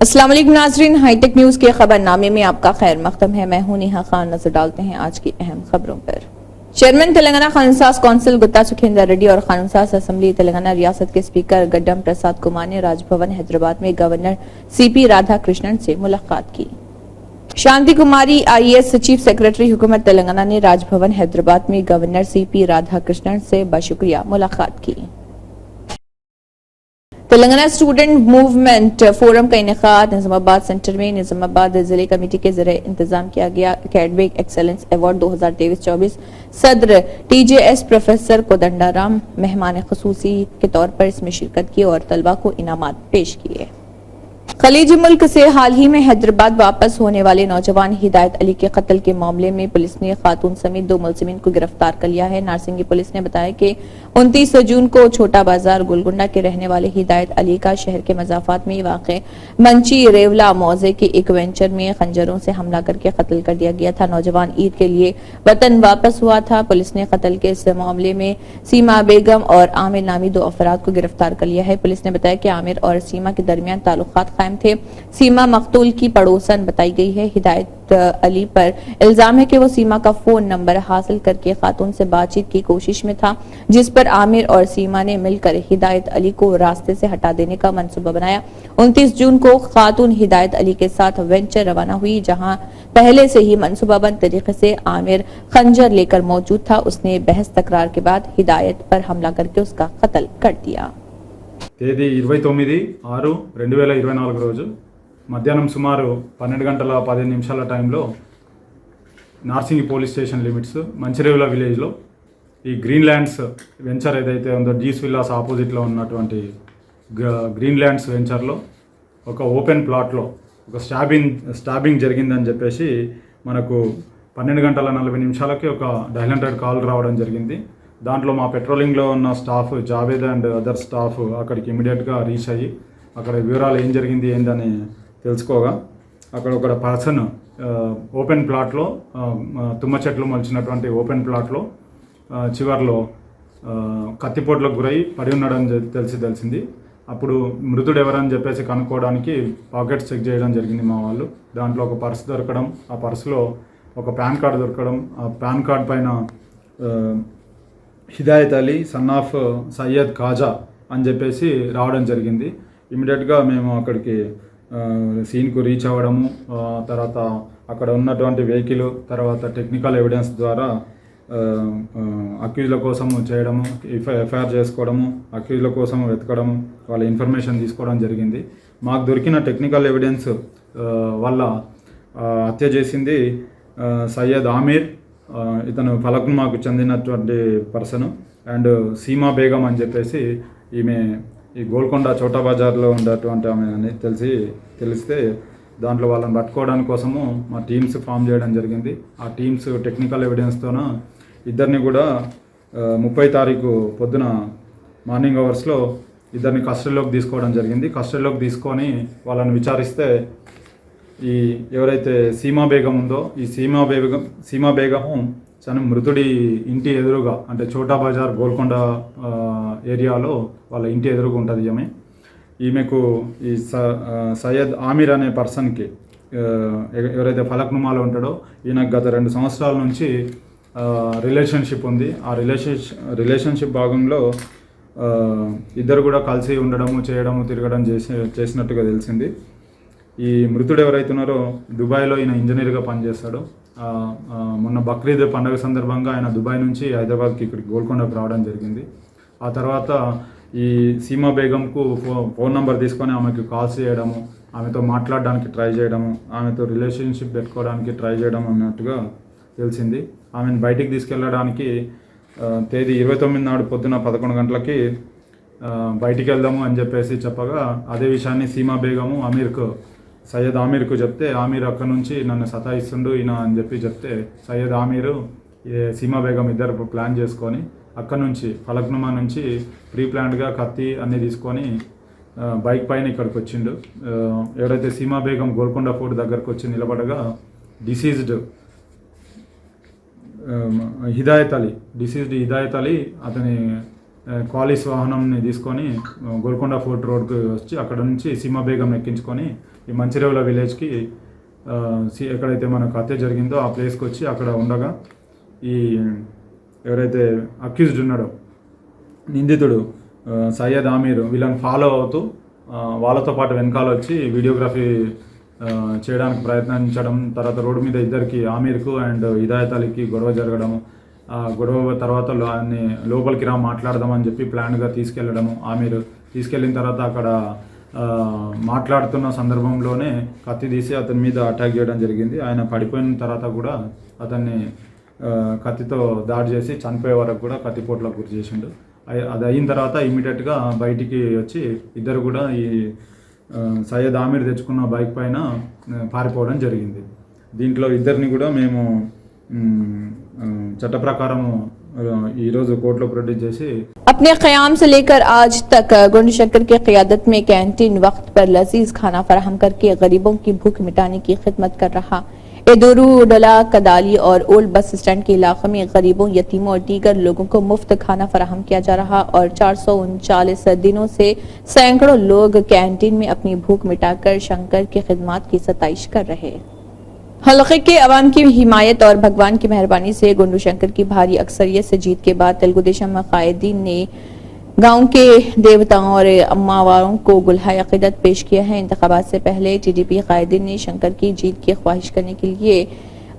अस्सलाम वालेकुम नाज़रीन, हाईटेक न्यूज़ के खबरनामे में आपका खैर मक़दम है। मैं हूं नेहा खान। नजर डालते हैं आज की अहम खबरों पर। चेयरमैन तेलंगाना कानूनसाज कौंसिल गुत्ता सुखेंदर रेड्डी और कानूनसाज असेंबली तेलंगाना रियासत के स्पीकर गड्डम प्रसाद कुमार ने राजभवन हैदराबाद में गवर्नर सीपी राधा कृष्णन से मुलाकात की। शांति कुमारी आईएएस चीफ सेक्रेटरी हुकूमत तेलंगाना ने राजभवन हैदराबाद में गवर्नर सीपी राधा कृष्णन से बशुक्रिया मुलाकात की। तेलंगाना स्टूडेंट मूवमेंट फोरम का इनेकाद निजामाबाद सेंटर में निजामाबाद जिले कमेटी के जरिए इंतजाम किया गया। एकेडमिक एक्सेलेंस अवार्ड 2023-24 सदर टीजेएस प्रोफेसर कोदंडाराम मेहमान खसूसी के तौर पर इसमें शिरकत की और तलबा को इनामात पेश किए। खलीज मुल्क से हाल ही में हैदराबाद वापस होने वाले नौजवान हिदायत अली के कत्ल के मामले में पुलिस ने खातून समेत 2 मुलजिमीन को गिरफ्तार कर लिया है। नारसिंगी पुलिस ने बताया कि 29 जून को छोटा बाजार गोलगुंडा के रहने वाले हिदायत अली का शहर के मजाफात में वाक़े मंची रेवला मौजे के एक वेंचर में खंजरों से हमला करके कत्ल कर दिया गया था। नौजवान ईद के लिए वतन वापस हुआ था। पुलिस ने कत्ल के इस मामले में सीमा बेगम और आमिर नामी 2 अफराद को गिरफ्तार कर लिया है। पुलिस ने बताया कि आमिर और सीमा के दरमियान ताल्लुकात कायम थे। सीमा मकतूल की पड़ोसन बताई गई है। हिदायत अली पर इल्जाम है कि वो सीमा का फोन नंबर हासिल करके खातून से बातचीत की कोशिश में था, जिस पर आमिर और सीमा ने मिलकर हिदायत अली को रास्ते से हटा देने का मंसूबा बनाया। 29 जून को खातून हिदायत अली के साथ वेंचर रवाना हुई, जहां पहले से ही मंसूबाबंद तरीके से आमिर खंजर लेकर मौजूद था। उसने बहस तकरार के बाद हिदायत पर हमला करके उसका कत्ल कर दिया। తేదీ 29/6/2024 రోజు మధ్యాహ్నం సుమారు 12:15 టైంలో Narsingi police station limits Manchirevula విలేజ్లో ఈ గ్రీన్ ల్యాండ్స్ వెంచర్ ఏదైతే ఉందో జీస్ విల్లాస్ ఆపోజిట్లో ఉన్నటువంటి గ్రీన్ ల్యాండ్స్ వెంచర్లో ఒక ఓపెన్ ప్లాట్లో ఒక స్టాబింగ్ జరిగిందని చెప్పేసి మనకు 12:40 ఒక డయల్ 100 కాల్ రావడం జరిగింది. దాంట్లో మా పెట్రోలింగ్లో ఉన్న staff Javed and other staff అక్కడికి ఇమీడియట్గా రీచ్ అయ్యి అక్కడ వివరాలు ఏం జరిగింది ఏందని తెలుసుకోగా అక్కడ ఒక పర్సన్ ఓపెన్ ప్లాట్లో తుమ్మ చెట్లు మలిచినటువంటి ఓపెన్ ప్లాట్లో చివర్లో కత్తిపోట్లకు గురై పడి ఉన్నాడని తెలిసింది. అప్పుడు మృతుడు ఎవరని చెప్పేసి కనుక్కోవడానికి పాకెట్స్ చెక్ చేయడం జరిగింది మా వాళ్ళు. దాంట్లో ఒక పర్స్ దొరకడం, ఆ పర్సులో ఒక పాన్ కార్డు దొరకడం, ఆ పాన్ కార్డ్ పైన హిదాయత్ అలీ సన్ ఆఫ్ సయ్యద్ ఖాజా అని చెప్పేసి రావడం జరిగింది. ఇమీడియట్గా మేము అక్కడికి సీన్కు రీచ్ అవ్వడము, తర్వాత అక్కడ ఉన్నటువంటి వెహికల్, తర్వాత టెక్నికల్ ఎవిడెన్స్ ద్వారా అక్యూజ్ల కోసం చేయడము, ఎఫ్ఐఆర్ చేసుకోవడము, అక్యూజ్ల కోసం వెతకడము, వాళ్ళ ఇన్ఫర్మేషన్ తీసుకోవడం జరిగింది. మాకు దొరికిన టెక్నికల్ ఎవిడెన్స్ వల్ల హత్య చేసింది సయ్యద్ ఆమీర్, ఇతను ఫలక్నుమాకు చెందినటువంటి పర్సన్, అండ్ సీమా బేగం అని చెప్పేసి ఈమె ఈ గోల్కొండ చోటా బజార్లో ఉండేటువంటి ఆమె అని తెలిస్తే దాంట్లో వాళ్ళని పట్టుకోవడానికి కోసము మా టీమ్స్ ఫామ్ చేయడం జరిగింది. ఆ టీమ్స్ టెక్నికల్ ఎవిడెన్స్తోన ఇద్దరిని కూడా 30 తారీఖు పొద్దున మార్నింగ్ అవర్స్లో ఇద్దరిని కస్టడీలోకి తీసుకోవడం జరిగింది. కస్టడీలోకి తీసుకొని వాళ్ళని విచారిస్తే ఈ ఎవరైతే సీమా బేగం ఉందో ఈ సీమా బేగము తన మృతుడి ఇంటి ఎదురుగా, అంటే చోటా బజార్ గోల్కొండ ఏరియాలో వాళ్ళ ఇంటి ఎదురుగా ఉంటుంది ఈమెకు ఈ సయ్యద్ ఆమీర్ అనే పర్సన్కి ఎవరైతే ఫలక్నుమాలో ఉంటాడో ఈయనకు గత 2 సంవత్సరాల నుంచి రిలేషన్షిప్ ఉంది. ఆ రిలేషన్షిప్ భాగంలో ఇద్దరు కూడా కలిసి ఉండడము, చేయడము, తిరగడం చేసినట్టుగా తెలిసింది. ఈ మృతుడు ఎవరైతే ఉన్నారో దుబాయ్లో ఈయన ఇంజనీర్గా పనిచేస్తాడు. మొన్న బక్రీద్ పండుగ సందర్భంగా ఆయన దుబాయ్ నుంచి హైదరాబాద్కి ఇక్కడికి గోల్కొండకు రావడం జరిగింది. ఆ తర్వాత ఈ సీమా బేగంకు ఫోన్ నెంబర్ తీసుకొని ఆమెకు కాల్స్ చేయడము, ఆమెతో మాట్లాడడానికి ట్రై చేయడము, ఆమెతో రిలేషన్షిప్ పెట్టుకోవడానికి ట్రై చేయడం అన్నట్టుగా తెలిసింది. ఆమెను బయటికి తీసుకెళ్ళడానికి తేదీ 29 నాడు పొద్దున 11 గంటలకి బయటికి వెళ్దాము అని చెప్పేసి చెప్పగా అదే విషయాన్ని సీమా బేగము సయ్యద్ ఆమీర్కు చెప్తే ఆమీర్ అక్కడ నుంచి నన్ను సతాయిస్తుండు ఈయన అని చెప్తే సయ్యద్ ఆమీరు సీమా బేగం ఇద్దరు ప్లాన్ చేసుకొని అక్కడ నుంచి ఫలక్నుమా నుంచి ప్రీ ప్లాన్డ్గా కత్తి అన్నీ తీసుకొని బైక్ పైన ఇక్కడికి వచ్చిండు. ఎవరైతే సీమా బేగం గోల్కొండ ఫోర్ట్ దగ్గరకు వచ్చి నిలబడగా డిసీజ్డ్ హిదాయత్ అలీ అతని క్వాలిస్ వాహనంని తీసుకొని గోల్కొండ ఫోర్ట్ రోడ్కి వచ్చి అక్కడ నుంచి సీమా బేగం ఎక్కించుకొని ఈ మంచిరేవుల విలేజ్కి ఎక్కడైతే మనకు హత్య జరిగిందో ఆ ప్లేస్కి వచ్చి అక్కడ ఉండగా ఈ ఎవరైతే అక్యూజ్డ్ ఉన్నాడో నిందితుడు సయ్యద్ ఆమీర్ వీళ్ళని ఫాలో అవుతూ వాళ్ళతో పాటు వెనకాల వచ్చి వీడియోగ్రఫీ చేయడానికి ప్రయత్నించడం, తర్వాత రోడ్డు మీద ఇద్దరికి ఆమీర్కు అండ్ హిదాయత్ అలీకి గొడవ జరగడము, ఆ గొడవ తర్వాత ఆయన్ని లోపలికి రా మాట్లాడదామని చెప్పి ప్లాన్గా తీసుకెళ్ళడము. ఆమీర్ తీసుకెళ్ళిన తర్వాత అక్కడ మాట్లాడుతున్న సందర్భంలోనే కత్తి తీసి అతని మీద అటాక్ చేయడం జరిగింది. ఆయన పడిపోయిన తర్వాత కూడా అతన్ని కత్తితో దాడి చేసి చనిపోయే వరకు కూడా కత్తిపోట్లకు గురి చేసిండు. అది అయిన తర్వాత ఇమీడియట్గా బయటికి వచ్చి ఇద్దరు కూడా ఈ సయ్యద్ ఆమీర్ తెచ్చుకున్న బైక్ పైన పారిపోవడం జరిగింది. దీంట్లో ఇద్దరిని కూడా మేము చట్ట ప్రకారం ఈరోజు కోర్టులో ప్రొడ్యూస్ చేసి अपने क़याम से लेकर आज तक गुंडशंकर की क़यादत में कैंटीन वक्त पर लजीज खाना फराहम करके गरीबों की भूख मिटाने की खिदमत कर रहा। एदोरू, डला, कदाली और ओल्ड बस स्टैंड के इलाके में गरीबों, यतीमों और दीगर लोगों को मुफ्त खाना फराहम किया जा रहा और 439 दिनों से सैकड़ों लोग कैंटीन में अपनी भूख मिटाकर शंकर की खिदमत की सताइश कर रहे। हलके के अवाम की हिमायत और भगवान की मेहरबानी से गुंडू शंकर की भारी अक्सरियत से जीत के बाद तेलुगु देशम कायदीन ने गांव के देवताओं और अम्मावारों को गुलहाए अकीदत पेश किया है। इंतखाबात से पहले टीडीपी कायदीन ने शंकर की जीत की ख्वाहिश करने के लिए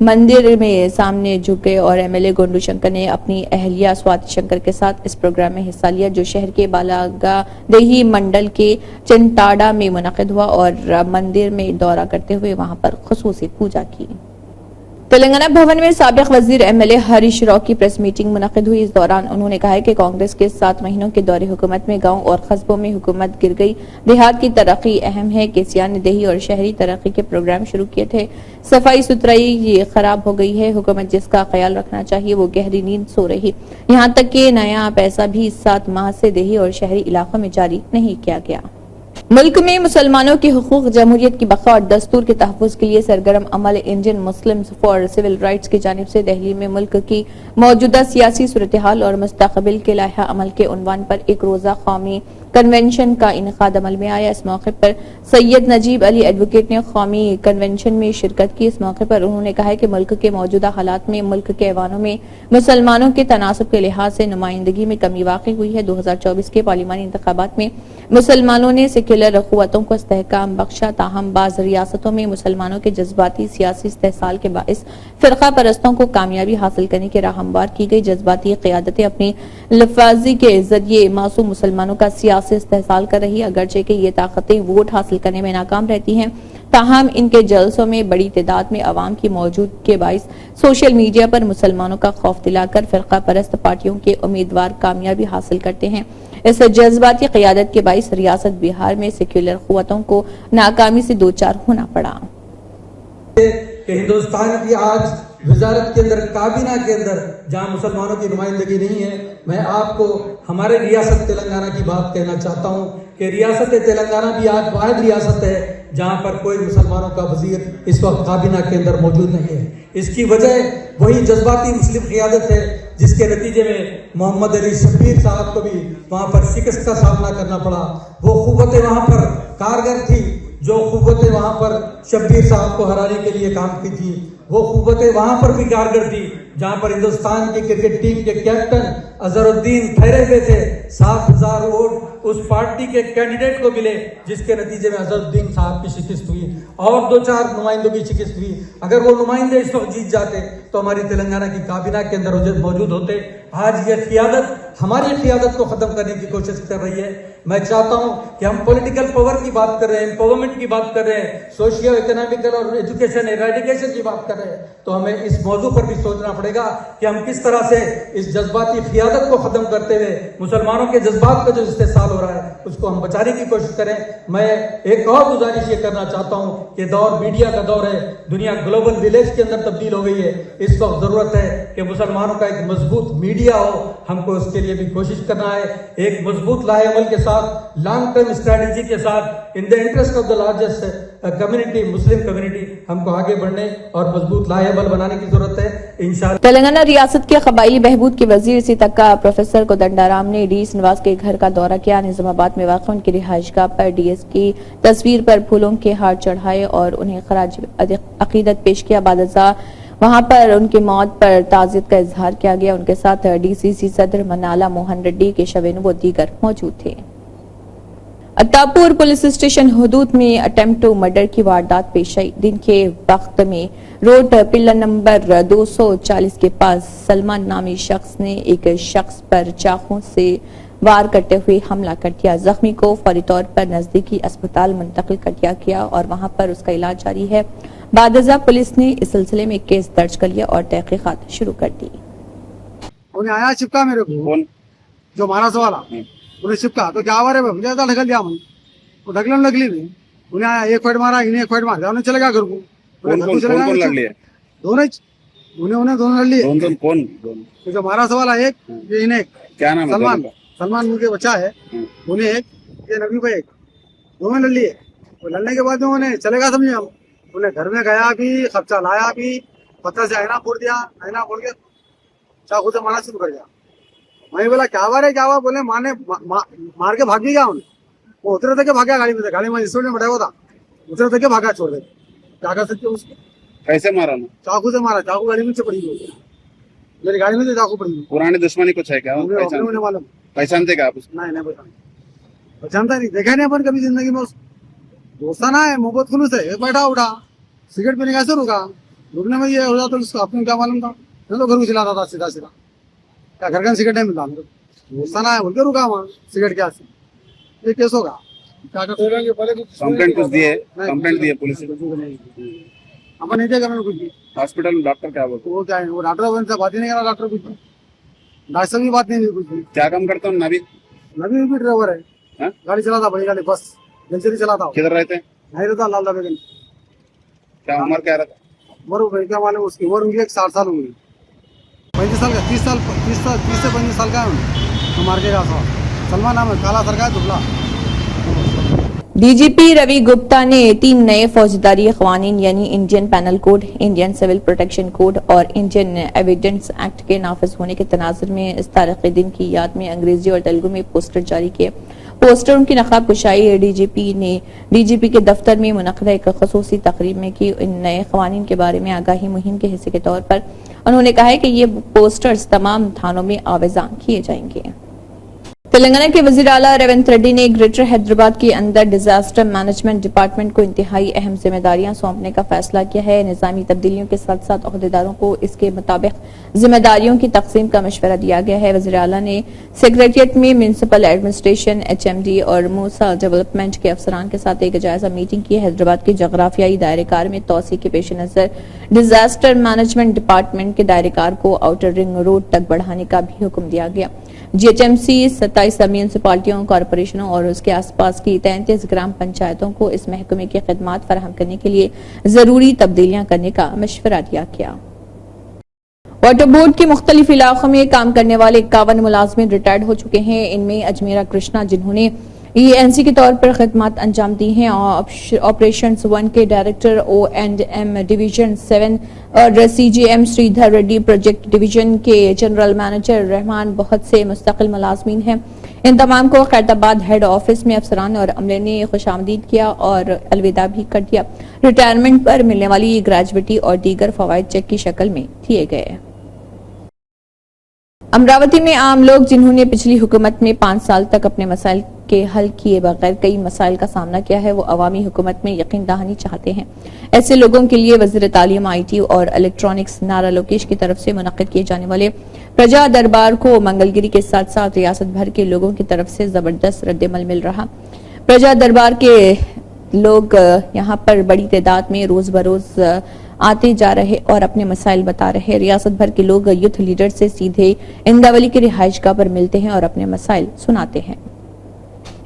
मंदिर में सामने झुक गए और एमएलए गुंडू शंकर ने अपनी अहलिया स्वाति शंकर के साथ इस प्रोग्राम में हिस्सा लिया, जो शहर के बालागा देही मंडल के चिंताड़ा में मुनक़िद हुआ और मंदिर में दौरा करते हुए वहां पर खुसूसी पूजा की। तेलंगाना भवन में साबिक वजीर एमएलए हरीश राव की प्रेस मीटिंग मुनक़िद हुई। इस दौरान उन्होंने कहा कि कांग्रेस के 7 महीनों के दौरे हुकूमत में गांव और कस्बों में हुकूमत गिर गई। देहात की तरक्की अहम है। केसीआर ने देही और शहरी तरक्की के प्रोग्राम शुरू किए थे। सफाई सुथराई खराब हो गई है। हुकूमत जिसका ख्याल रखना चाहिए वो गहरी नींद सो रही। यहाँ तक कि नया पैसा भी 7 माह से देही और शहरी इलाकों में जारी नहीं किया गया। मुल्क में मुसलमानों के हुकूक, जमहूरियत की बका और दस्तूर के तहफ़्फ़ुज़ के लिए सरगर्म अमल Indian Muslims for civil rights की जानिब से दिल्ली में मुल्क की मौजूदा सियासी सूरत हाल और मुस्तक़बिल के लाइहा अमल के उन्वान पर एक रोज़ा कौमी कन्वेंशन का इनेकाद अमल में आया। इस मौके पर सैयद नजीब अली एडवोकेट ने कौमी कन्वेंशन में शिरकत की। इस मौके पर उन्होंने कहा कि मुल्क के मौजूदा हालात में मुल्क के ऐवानों में मुसलमानों के तनासब के लिहाज से नुमाइंदगी में कमी वाक़ई हुई है। 2024 के पार्लिमानी इंतखाबात में मुसलमानों ने सेक्युलर क़ुव्वतों को इस्तेहकाम बख्शा, ताहम बाज़ रियासतों में मुसलमानों के जज्बाती सियासी इस्तेहसाल के बाइस फ़िरक़ा परस्तों को कामयाबी हासिल करने की राह हमवार की गई। जज्बाती क़यादतें अपनी लफाजी के जरिए मासूम मुसलमानों का सियासी इस्तेहसाल कर रही, अगरचे कि ये ताकतें वोट हासिल करने में नाकाम रहती हैं, ताहम इनके जलसों में बड़ी तादाद में अवाम की मौजूद के बाइस सोशल मीडिया पर मुसलमानों का खौफ दिलाकर फ़िरक़ा परस्त पार्टियों के उम्मीदवार कामयाबी हासिल करते हैं। इस जज्बाती क़यादत के बाइस रियासत बिहार में सेक्युलर क़ुव्वतों को नाकामी से दो चार होना पड़ा। हिंदुस्तान की आज वजारत के अंदर, काबीना के अंदर जहां मुसलमानों की नुमाइंदगी नहीं है, मैं आपको हमारे रियासत तेलंगाना की बात कहना चाहता हूं कि रियासत तेलंगाना भी आज वाहिद रियासत है जहां पर कोई मुसलमानों का वजीर इस वक्त काबीना के अंदर मौजूद नहीं है। इसकी वजह वही जज्बाती मुस्लिम क़यादत है जिसके नतीजे में मोहम्मद अली शब्बीर साहब को भी वहां पर शिकस्त का सामना करना पड़ा। वो क़ुव्वतें वहां पर कारगर थी जो क़ुव्वतें वहां पर शब्बीर साहब को हराने के लिए काम की थी, वो क़ुव्वतें वहां पर भी कारगर थी जहां पर हिंदुस्तान की क्रिकेट टीम के कैप्टन अजहरुद्दीन ठहरे हुए थे। 7,000 वोट उस पार्टी के कैंडिडेट को मिले जिसके नतीजे में अजहरुद्दीन साहब की शिकस्त हुई और 2-4 नुमाइंदों की शिकस्त हुई। अगर वो नुमाइंदे इस वक्त जीत जाते तो हमारी तेलंगाना की काबीना के अंदर मौजूद होते। आज ये क़यादत हमारी क़यादत को ख़त्म करने की कोशिश कर रही है। मैं चाहता हूं कि हम पॉलिटिकल पावर की बात कर रहे हैं, एम्पावरमेंट की बात कर रहे हैं, सोशियो इकोनॉमिकल और एजुकेशन एराडिकेशन की बात कर रहे हैं, तो हमें इस मौजू पर भी सोचना पड़ेगा कि हम किस तरह से इस जज्बाती क़यादत को ख़त्म करते हुए मुसलमानों के जज्बात का जो इस्तेसाल हो रहा है उसको हम बचाने की कोशिश करें। मैं एक और गुजारिश ये करना चाहता हूं कि दौर मीडिया का दौर है, दुनिया ग्लोबल विलेज के अंदर तब्दील हो गई है। इस वक्त ज़रूरत है कि मुसलमानों का एक मजबूत मीडिया मीडिया हो, हमको उसके लिए भी कोशिश करना है। एक मजबूत लाहेअमल के साथ, लॉन्ग टर्म स्ट्रेटेजी के साथ, in the interest of the largest community, Muslim community, हमको आगे बढ़ने और मजबूत लाहेअमल बनाने की जरूरत है इंशाअल्लाह। तेलंगाना रियासत के कबायली बहबूद के वजीर सीतक्का प्रोफेसर कोदंडाराम ने डी श्रीनिवास के घर का दौरा किया। निजामाबाद में वाक़ उनकी रिहाइशगाह पर डीएस की तस्वीर पर फूलों के हार चढ़ाए और उन्हें खराज अकीदत पेश किया। बादशाह वहां पर उनकी मौत पर ताज़ियत का इजहार किया गया। उनके साथ डीसीसी सदर मनाला मोहन रेड्डी के शवेनु व दीगर मौजूद थे। अत्तापुर पुलिस स्टेशन हुदूद में अटेम्प्ट टू मर्डर की वारदात पेश आई। दिन के वक्त में रोड पिल्लर नंबर 240 के पास सलमान नामी शख्स ने एक शख्स पर चाकू से वार करते हुए हमला कर दिया। जख्मी को फौरी तौर पर नजदीकी अस्पताल मुंतकिल कर दिया गया और वहां पर उसका इलाज जारी है। बादजा पुलिस ने इस सिलसिले में केस दर्ज कर लिया और तहकीकात शुरू कर दी। उन्हें आया चिपका मेरे को, कौन जो मारा सवाला उन्हें चिपका तो क्या हुआ रे, मुझे ढकल दिया मैं, वो ढकलन लगली नहीं। उन्हें आया एक फाइट मारा, इन्हें एक फाइट मार दिया, उन्हें चले गया घर को। कौन लड़ लिए? दोनों दोनों लड़ लिए। कौन तो जो मारा सवाला एक, ये इन्हें क्या नाम है? सलमान उनके बच्चा है, उन्हें एक, ये नबी भाई एक, दोनों लड़ लिए। वो लड़ने के बाद में उन्हें चलेगा समझे हम, उन्हें घर में गया भी, खर्चा लाया भी, पत्थर से आईना फोड़ दिया, आईना फोड़ के चाकू से मारना शुरू कर दिया। मैं बोला क्या हुआ रे, क्या हुआ? बोले मार के भाग गया उन्हें। वो उतरे थे के भागा गाड़ी में से, गाड़ी में स्टूडेंट बैठा हुआ था, उतरे थे के भागा छोड़ दे। क्या कर सकते उसको? कैसे मारा ना? चाकू से मारा, चाकू गाड़ी में से पड़ी हुई, मेरी गाड़ी में से चाकू पड़ी हुई। पुरानी दुश्मनी कुछ है क्या? मालूम पहचानते क्या आप उसको? नहीं पहचानता नहीं, देखा नहीं अपन कभी जिंदगी में। दोस्ताना है, मोहब्बत खुलूस है। बैठा उठा सिगरेट पीने कैसे रुका? रुकने में ये हो जाता तो उसको आपको क्या मालूम था? मैं तो घर को चलाता था सीधा सीधा, क्या घर का सिगरेट नहीं मिलता मेरे को। दोस्ताना है बोल के रुका वहाँ सिगरेट के हाथ से, ये केस होगा। क्या कंप्लेंट कुछ दिए? कंप्लेंट दिए पुलिस? अपन नहीं दिया मैंने कुछ भी। हॉस्पिटल में डॉक्टर क्या बोलते? वो क्या है, वो डॉक्टर से बात ही नहीं करा, डॉक्टर कुछ भी, डॉक्टर से भी बात नहीं कुछ भी। क्या काम करता हूँ? नबी भी ड्राइवर है, हाँ? गाड़ी चलाता, बड़ी गाड़ी, बस जल्दी चलाता हूँ। किधर रहते हैं? नहीं रहता लाल दाबे। क्या उम्र क्या रहता? उम्र क्या मालूम उसकी उम्र उनकी 60 साल होंगी, 35 साल का, 30 से 35 साल का है। तो मार के गया सलमान नाम है, काला सरकार दुबला। डीजीपी रवि गुप्ता ने 3 नए फौजदारी क़वानीन यानी Indian penal code, Indian civil protection code और इंडियन एविडेंस एक्ट के नाफिज होने के तनाजुर में इस तारीख़ी दिन की याद में अंग्रेजी और तेलुगु में पोस्टर जारी किए। पोस्टरों की नकाब कुशाई डीजीपी ने डीजीपी के दफ्तर में मुनक़दा एक ख़ुसूसी तकरीब में की। इन नए क़वानीन के बारे में आगाही मुहिम के हिस्से के तौर पर उन्होंने कहा है कि ये पोस्टर्स तमाम थानों में आवेज़ां किए जाएंगे। तेलंगाना के वज़ीर आला रेवंत रेड्डी ने ग्रेटर हैदराबाद के अंदर डिजास्टर मैनेजमेंट डिपार्टमेंट को इंतहाई अहम जिम्मेदारियां सौंपने का फैसला किया है। निज़ामी तब्दीलियों के साथ साथ अहदेदारों को इसके मुताबिक जिम्मेदारियों की तकसीम का मशवरा दिया गया है। वज़ीर आला ने सेक्रेटेरिएट में म्यूनिसिपल एडमिनिस्ट्रेशन, HMD और मूसा डेवलपमेंट के अफसरान के साथ एक जायजा मीटिंग की। हैदराबाद के जगराफियाई दायरेकार में तोसी के पेश नजर डिजास्टर मैनेजमेंट डिपार्टमेंट के दायरेकार को आउटर रिंग रोड तक बढ़ाने का भी हुक्म दिया गया। GHMC 27 म्यूनिसिपालिटियों, कॉरपोरेशनों और उसके आसपास की 33 ग्राम पंचायतों को इस महकमे की खिदमात फराहम करने के लिए जरूरी तब्दीलियां करने का मशवरा दिया गया। वाटर बोर्ड के मुख्तलिफ इलाकों में काम करने वाले 51 मुलाजमिन रिटायर्ड हो चुके हैं। इनमें अजमेरा कृष्णा, जिन्होंने ENC के तौर पर खिदमत अंजाम दी हैं, ऑपरेशंस 1 के डायरेक्टर O&M डिवीजन 7 और CGM Sridhar Reddy project division के जनरल मैनेजर रहमान बहुत से मुस्तकिल मुलाजमीन हैं। इन तमाम को खैरताबाद हेड ऑफिस में अफसरान और अमले ने खुशामदीद किया और अलविदा भी कर दिया। रिटायरमेंट पर मिलने वाली ग्रेजुएटी और दीगर फवायद चेक की शक्ल में दिए गए। अमरावती में आम लोग जिन्होंने पिछली हुकूमत में 5 साल तक अपने मसाइल के हल किए बगैर कई मसाइल का सामना किया है, वो अवामी हुकूमत में यकीन दहानी चाहते हैं। ऐसे लोगों के लिए वज़ीर तालीम, IT और इलेक्ट्रॉनिक्स नारा लोकेश की तरफ से मुनक़्क़िद किए जाने वाले प्रजा दरबार को मंगलगिरी के साथ साथ रियासत भर के लोगों की तरफ से जबरदस्त रद्दमल मिल रहा। प्रजा दरबार के लोग यहाँ पर बड़ी तादाद में रोज बरोज आते जा रहे और अपने मसाइल बता रहे। रियासत भर के लोग यूथ लीडर से सीधे इंदावली की रिहाइशगाह पर मिलते हैं और अपने मसाइल सुनाते हैं।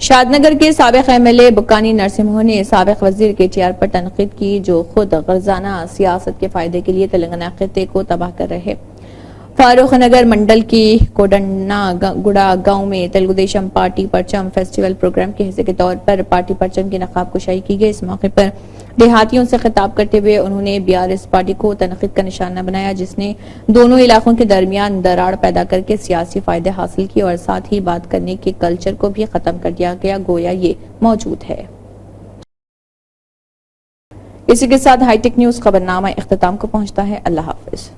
शादनगर के साबिक MLA बुक्कानी नरसिम्हा ने साबिक वजीर KTR पर तनकीद की, जो खुद गर्जाना सियासत के फायदे के लिए तेलंगाना खित्ते को तबाह कर रहे। फारूक नगर मंडल की कोडन्ना गुड़ा गांव में तेलुगु देशम पार्टी परचम फेस्टिवल प्रोग्राम के हिस्से के तौर पर पार्टी परचम की नकाब कुशाई की गई। इस मौके पर देहातियों से खिताब करते हुए उन्होंने बीआरएस पार्टी को तनकीद का निशाना बनाया, जिसने दोनों इलाकों के दरमियान दरार पैदा करके सियासी फायदे हासिल किए और साथ ही बात करने के कल्चर को भी खत्म कर दिया गया, गोया ये मौजूद है। इसी के साथ हाईटेक न्यूज खबरनामा इख्तिताम को पहुंचता है। अल्लाह हाफिज।